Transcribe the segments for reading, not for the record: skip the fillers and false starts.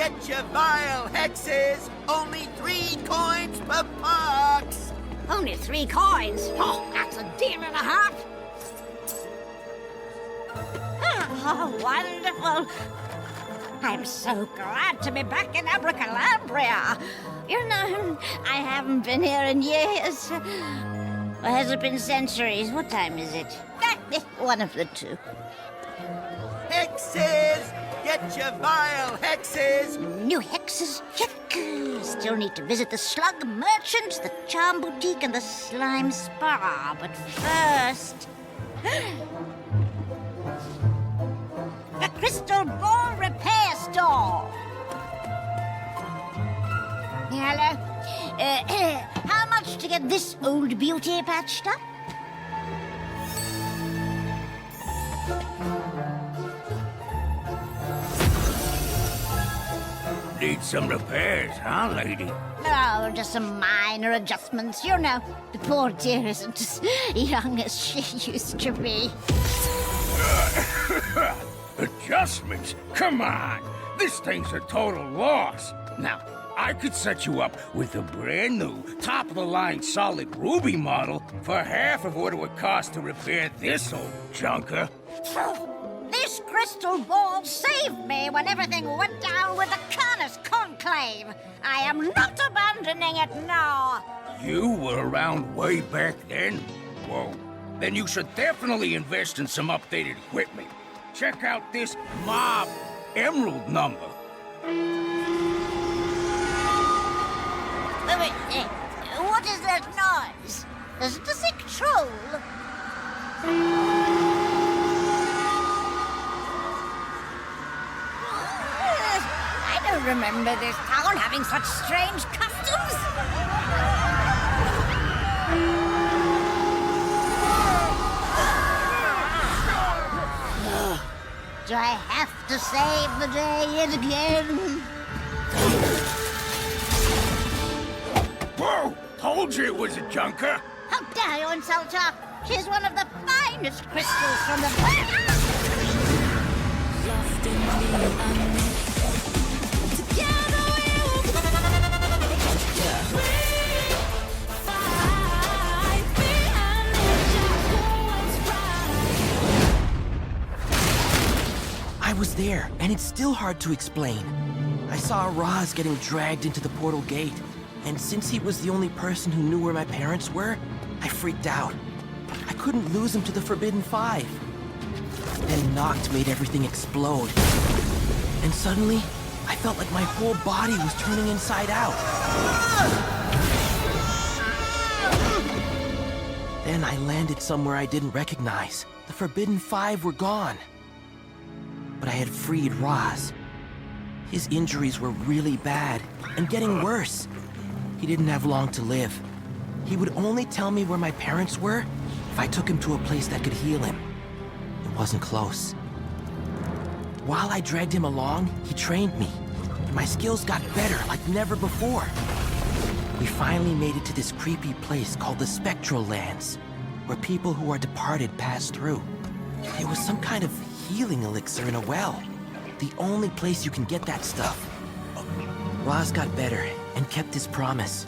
get your vile hexes! Only 3 coins per box! Only 3 coins? Oh, that's a deal and a half! Oh, wonderful! I'm so glad to be back in Abra, Calabria. You know, I haven't been here in years. Or has it been centuries? What time is it? One of the two. Hexes! Get your vile hexes! New hexes, check. Still need to visit the slug merchant, the charm boutique, and the slime spa. But first... the crystal ball repair store. Hello. How much to get this old beauty patched up? Need some repairs, huh, lady? Oh, just some minor adjustments. You know, the poor dear isn't as young as she used to be. Adjustments? Come on! This thing's a total loss. Now, I could set you up with a brand new, top-of-the-line solid ruby model for half of what it would cost to repair this old junker. This crystal ball saved me when everything went down with the Canis Conclave. I am not abandoning it now. You were around way back then? Whoa. Then you should definitely invest in some updated equipment. Check out this Mob Emerald number. Wait, what is that noise? Is it a sick troll? I don't remember this town having such strange customs. Do I have to save the day yet again? Whoa! Told you it was a junker! How dare you insult her? She's one of the finest crystals from the... I was there, and it's still hard to explain. I saw Roz getting dragged into the portal gate, and since he was the only person who knew where my parents were, I freaked out. I couldn't lose him to the Forbidden Five. Then Noct made everything explode. And suddenly, I felt like my whole body was turning inside out. Then I landed somewhere I didn't recognize. The Forbidden Five were gone. But I had freed Roz. His injuries were really bad, and getting worse. He didn't have long to live. He would only tell me where my parents were if I took him to a place that could heal him. It wasn't close. While I dragged him along, he trained me, and my skills got better like never before. We finally made it to this creepy place called the Spectral Lands, where people who are departed pass through. It was some kind of healing elixir in a well. The only place you can get that stuff. Roz got better and kept his promise.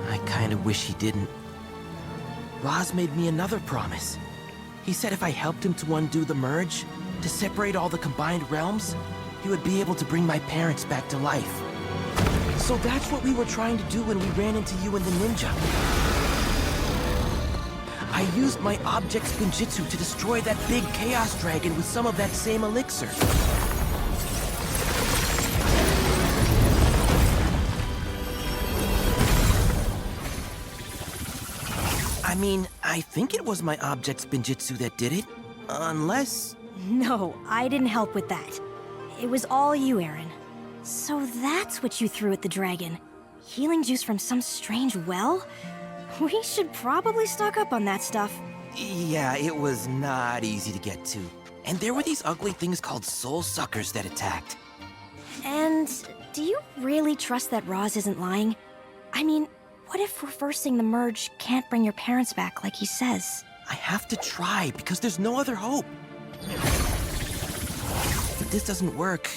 I kinda wish he didn't. Roz made me another promise. He said if I helped him to undo the merge, to separate all the combined realms, he would be able to bring my parents back to life. So that's what we were trying to do when we ran into you and the ninja. I used my object Spinjitzu to destroy that big Chaos Dragon with some of that same elixir. I mean, I think it was my object Spinjitzu that did it. Unless... No, I didn't help with that. It was all you, Aaron. So that's what you threw at the dragon. Healing juice from some strange well? We should probably stock up on that stuff. Yeah, it was not easy to get to. And there were these ugly things called soul suckers that attacked. And do you really trust that Roz isn't lying? I mean, what if reversing the merge can't bring your parents back like he says? I have to try, because there's no other hope. If this doesn't work,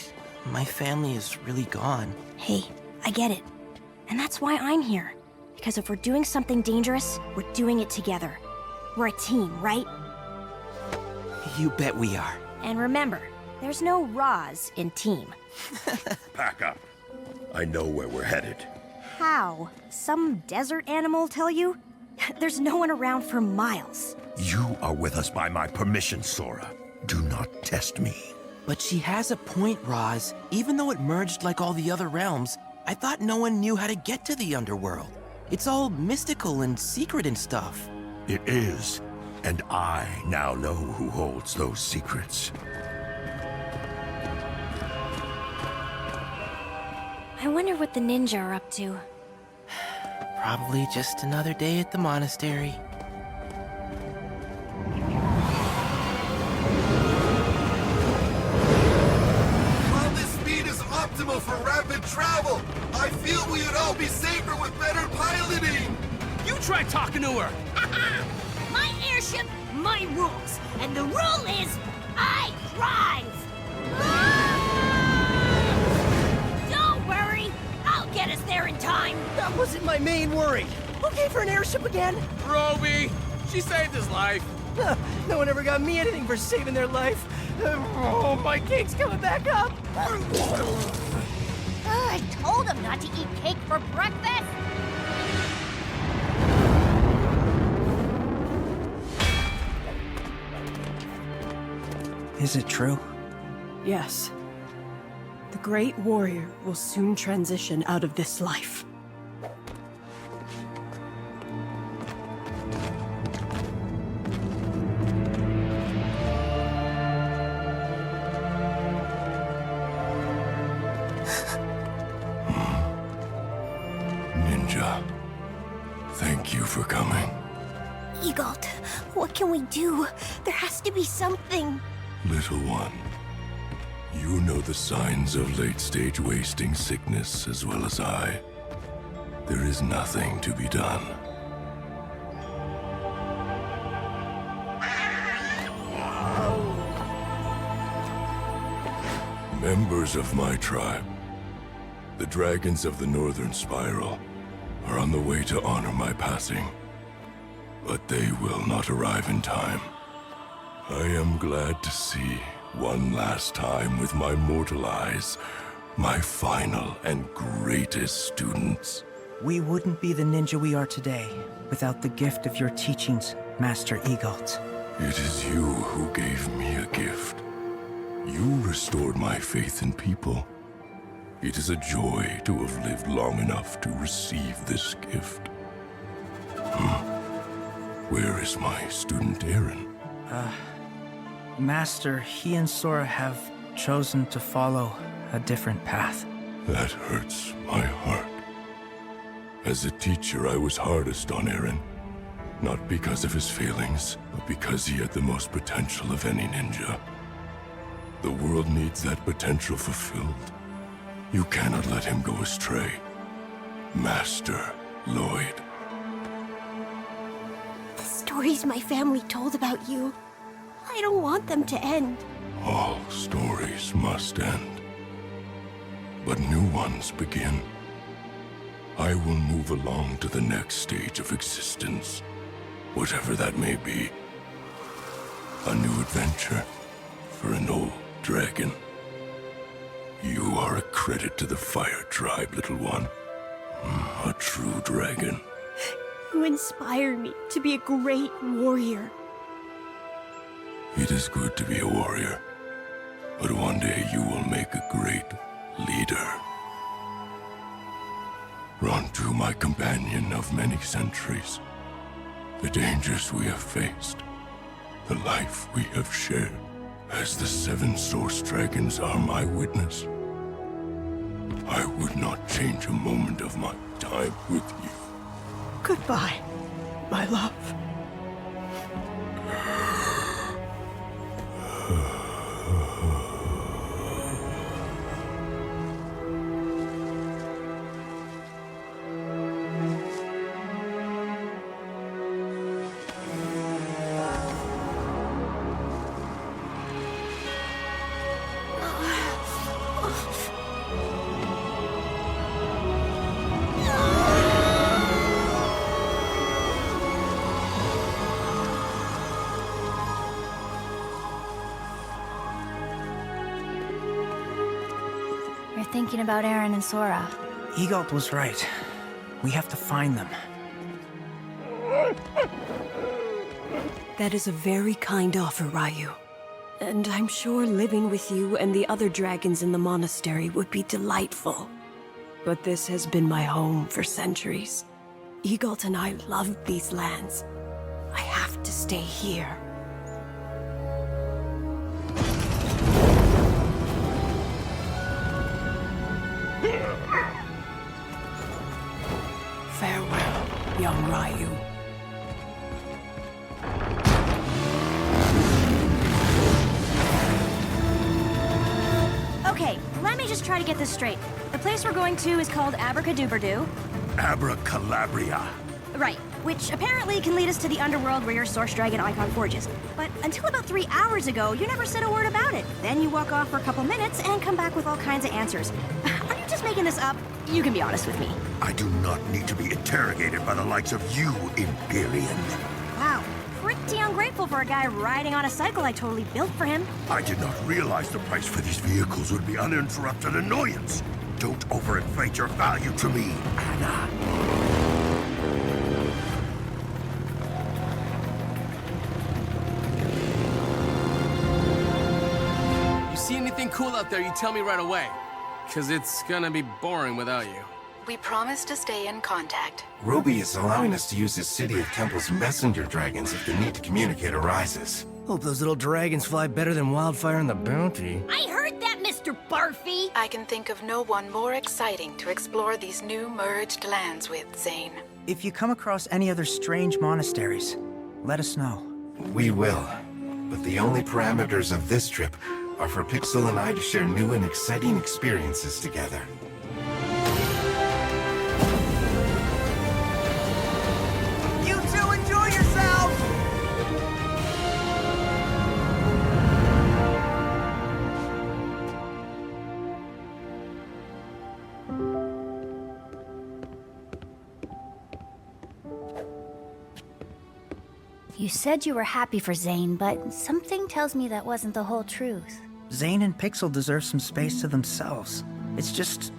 My family is really gone. Hey, I get it. And that's why I'm here. Because if we're doing something dangerous, we're doing it together. We're a team, right? You bet we are. And remember, there's no Roz in team. Pack up. I know where we're headed. How? Some desert animal tell you? There's no one around for miles. You are with us by my permission, Sora. Do not test me. But she has a point, Roz. Even though it merged like all the other realms, I thought no one knew how to get to the underworld. It's all mystical and secret and stuff. It is, and I now know who holds those secrets. I wonder what the ninja are up to. Probably just another day at the monastery. While this speed is optimal for rapid travel, I feel we would all be safer with better piloting! You try talking to her! My airship, my rules. And the rule is, I drive! Don't worry, I'll get us there in time. That wasn't my main worry. Okay for an airship again? Roby! She saved his life. Huh, no one ever got me anything for saving their life. Oh, my cake's coming back up. I told him not to eat cake for breakfast. Is it true? Yes. The Great Warrior will soon transition out of this life. Ninja, thank you for coming. Egult, what can we do? There has to be something. Little one, you know the signs of late-stage wasting sickness as well as I. There is nothing to be done. Members of my tribe, the dragons of the Northern Spiral, are on the way to honor my passing. But they will not arrive in time. I am glad to see, one last time with my mortal eyes, my final and greatest students. We wouldn't be the ninja we are today without the gift of your teachings, Master Egult. It is you who gave me a gift. You restored my faith in people. It is a joy to have lived long enough to receive this gift. Where is my student Aaron? Master, he and Sora have chosen to follow a different path. That hurts my heart. As a teacher, I was hardest on Aaron. Not because of his failings, but because he had the most potential of any ninja. The world needs that potential fulfilled. You cannot let him go astray. Master Lloyd. The stories my family told about you, I don't want them to end. All stories must end. But new ones begin. I will move along to the next stage of existence, whatever that may be. A new adventure for an old dragon. You are a credit to the Fire Tribe, little one. A true dragon. You inspire me to be a great warrior. It is good to be a warrior, but one day you will make a great leader. Rontu, my companion of many centuries, the dangers we have faced, the life we have shared, as the 7 Source Dragons are my witness. I would not change a moment of my time with you. Goodbye, my love. you're thinking about Aaron and Sora. Egult was right. We have to find them. That is a very kind offer, Ryu. And I'm sure living with you and the other dragons in the monastery would be delightful. But this has been my home for centuries. Egult and I love these lands. I have to stay here. Farewell, young Ryu. Okay, let me just try to get this straight. The place we're going to is called Abra Abra Calabria. Right, which apparently can lead us to the underworld where your Source Dragon icon forges. But until about 3 hours ago, you never said a word about it. Then you walk off for a couple minutes and come back with all kinds of answers. Are you just making this up? You can be honest with me. I do not need to be interrogated by the likes of you, Imperium. Wow, pretty ungrateful for a guy riding on a cycle I totally built for him. I did not realize the price for these vehicles would be uninterrupted annoyance. Don't overinflate your value to me, Anna. You see anything cool out there, you tell me right away. 'Cause it's gonna be boring without you. We promise to stay in contact. Ruby is allowing us to use his City of Temples messenger dragons if the need to communicate arises. Hope those little dragons fly better than Wildfire and the Bounty. I heard that, Mr. Barfy! I can think of no one more exciting to explore these new merged lands with, Zane. If you come across any other strange monasteries, let us know. We will. But the only parameters of this trip are for Pixel and I to share new and exciting experiences together. You two enjoy yourselves! You said you were happy for Zane, but something tells me that wasn't the whole truth. Zane and Pixel deserve some space to themselves. It's just,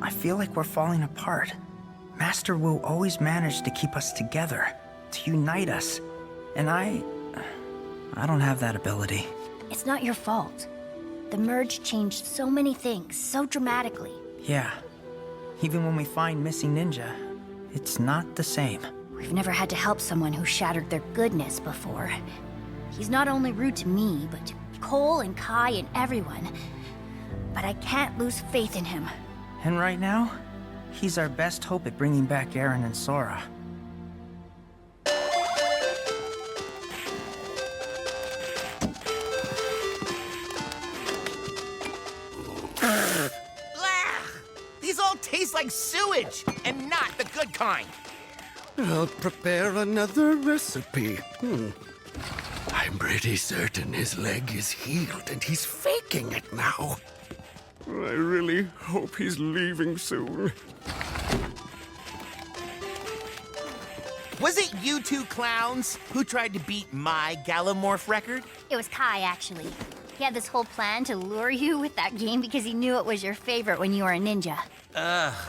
I feel like we're falling apart. Master Wu always managed to keep us together, to unite us. And I don't have that ability. It's not your fault. The merge changed so many things, so dramatically. Yeah. Even when we find missing Ninja, it's not the same. We've never had to help someone who shattered their goodness before. He's not only rude to me, but to Cole and Kai and everyone. But I can't lose faith in him. And right now, he's our best hope at bringing back Aaron and Sora. These all taste like sewage, and not the good kind. I'll prepare another recipe. I'm pretty certain his leg is healed and he's faking it now. I really hope he's leaving soon. Was it you two clowns who tried to beat my Gallimorph record? It was Kai, actually. He had this whole plan to lure you with that game because he knew it was your favorite when you were a ninja.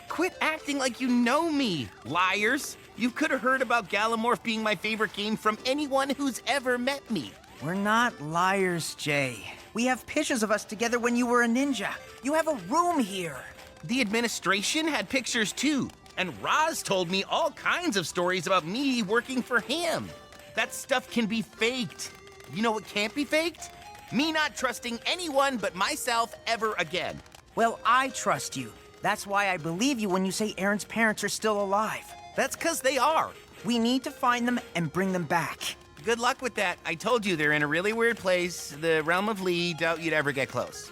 Quit acting like you know me, liars. You could have heard about Gallimorph being my favorite game from anyone who's ever met me. We're not liars, Jay. We have pictures of us together when you were a ninja. You have a room here. The administration had pictures too, and Roz told me all kinds of stories about me working for him. That stuff can be faked. You know what can't be faked? Me not trusting anyone but myself ever again. Well, I trust you. That's why I believe you when you say Aaron's parents are still alive. That's 'cause they are. We need to find them and bring them back. Good luck with that. I told you they're in a really weird place. The realm of Lee. Doubt you'd ever get close.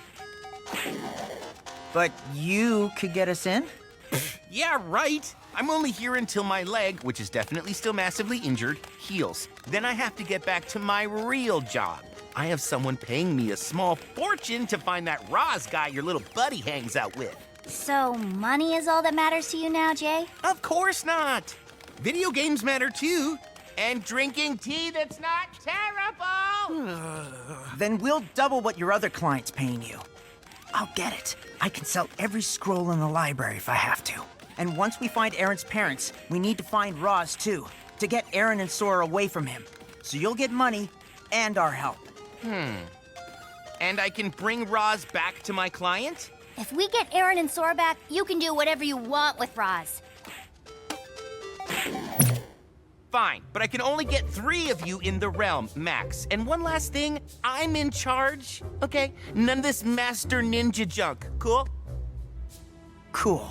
But you could get us in? Yeah, right. I'm only here until my leg, which is definitely still massively injured, heals. Then I have to get back to my real job. I have someone paying me a small fortune to find that Roz guy your little buddy hangs out with. So, money is all that matters to you now, Jay? Of course not. Video games matter too. And drinking tea that's not terrible. Then we'll double what your other client's paying you. I'll get it. I can sell every scroll in the library if I have to. And once we find Aaron's parents, we need to find Roz too, to get Aaron and Sora away from him. So you'll get money and our help. And I can bring Roz back to my client? If we get Aaron and Sora back, you can do whatever you want with Roz. Fine, but I can only get 3 of you in the realm, max. And one last thing, I'm in charge, okay? None of this Master Ninja junk, cool? Cool.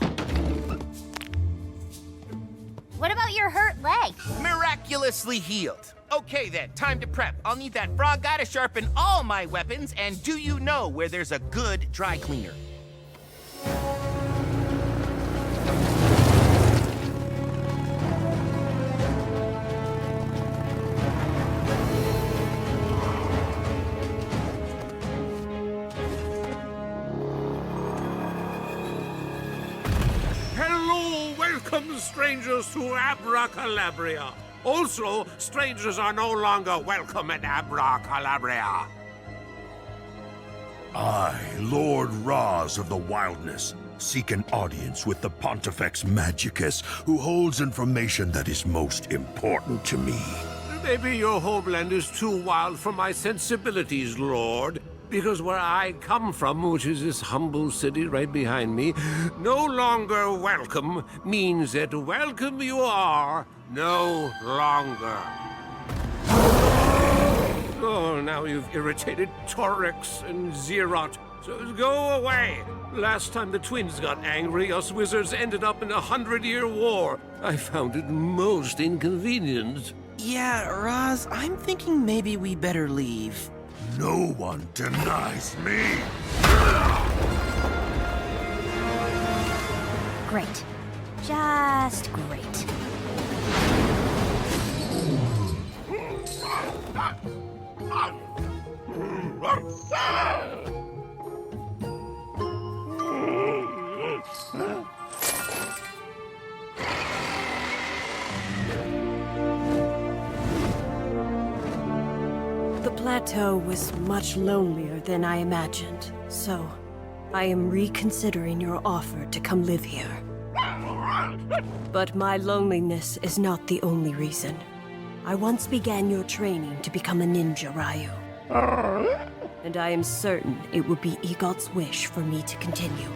What about your hurt leg? Miraculously healed. Okay then, time to prep. I'll need that frog guy to sharpen all my weapons, and do you know where there's a good dry cleaner? Hello, welcome strangers to Abra, Calabria. Also, strangers are no longer welcome in Abra, Calabria. I, Lord Roz of the Wildness, seek an audience with the Pontifex Magicus, who holds information that is most important to me. Maybe your homeland is too wild for my sensibilities, Lord. Because where I come from, which is this humble city right behind me, no longer welcome means that welcome you are no longer. Oh, now you've irritated Torix and Xerot, so go away. Last time the twins got angry, us wizards ended up in a 100-year war. I found it most inconvenient. Yeah, Roz, I'm thinking maybe we better leave. No one denies me! Great. Just great. The plateau was much lonelier than I imagined, so I am reconsidering your offer to come live here. But my loneliness is not the only reason. I once began your training to become a ninja, Ryu. And I am certain it would be Egult's wish for me to continue.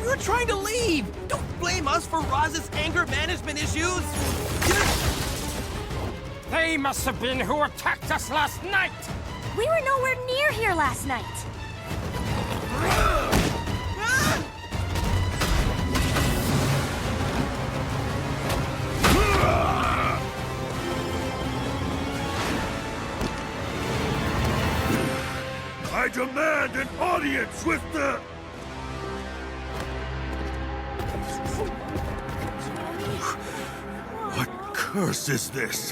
We were trying to leave! Don't blame us for Roz's anger management issues! They must have been who attacked us last night! We were nowhere near here last night! I demand an audience with the... What curse is this?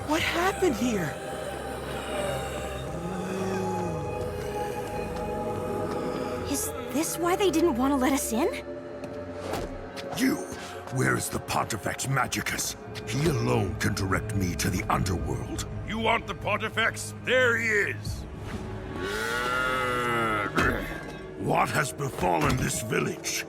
What happened here? Is this why they didn't want to let us in? You! Where is the Pontifex Magicus? He alone can direct me to the underworld. You want the Pontifex? There he is! What has befallen this village?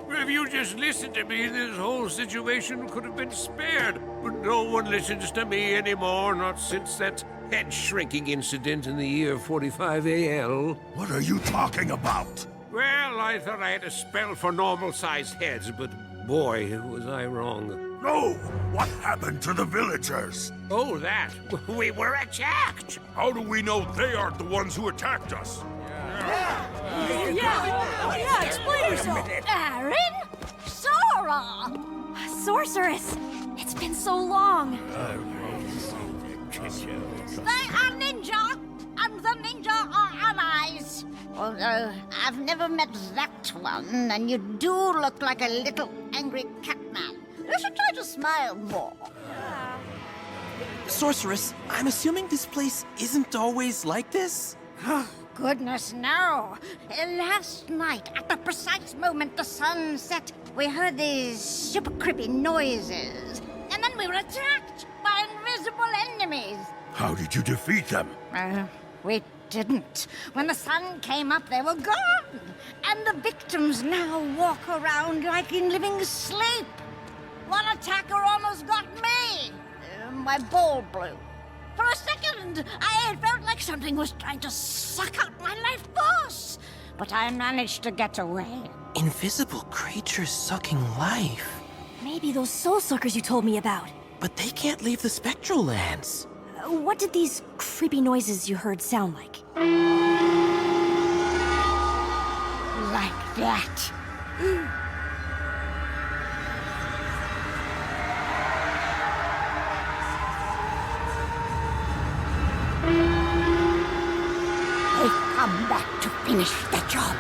If you just listened to me, this whole situation could have been spared. But no one listens to me anymore, not since that head-shrinking incident in the year 45 AL. What are you talking about? Well, I thought I had a spell for normal-sized heads, but boy, was I wrong. No! What happened to the villagers? Oh, that. We were attacked! How do we know they aren't the ones who attacked us? Yeah, explain yourself! Aaron? Sora! Sorceress! It's been so long! They are ninja, and the ninja are allies. I've never met that one, and you do look like a little angry catman. You should try to smile more. Sorceress, I'm assuming this place isn't always like this? Oh, goodness, no. Last night, at the precise moment the sun set, we heard these super creepy noises. And then we were attacked by invisible enemies. How did you defeat them? We didn't. When the sun came up, they were gone. And the victims now walk around like in living sleep. One attacker almost got me. My ball blew. For a second, I felt like something was trying to suck out my life force. But I managed to get away. Invisible creatures sucking life. Maybe those soul suckers you told me about. But they can't leave the spectral lands. What did these creepy noises you heard sound like? Like that. They've come back to finish the job.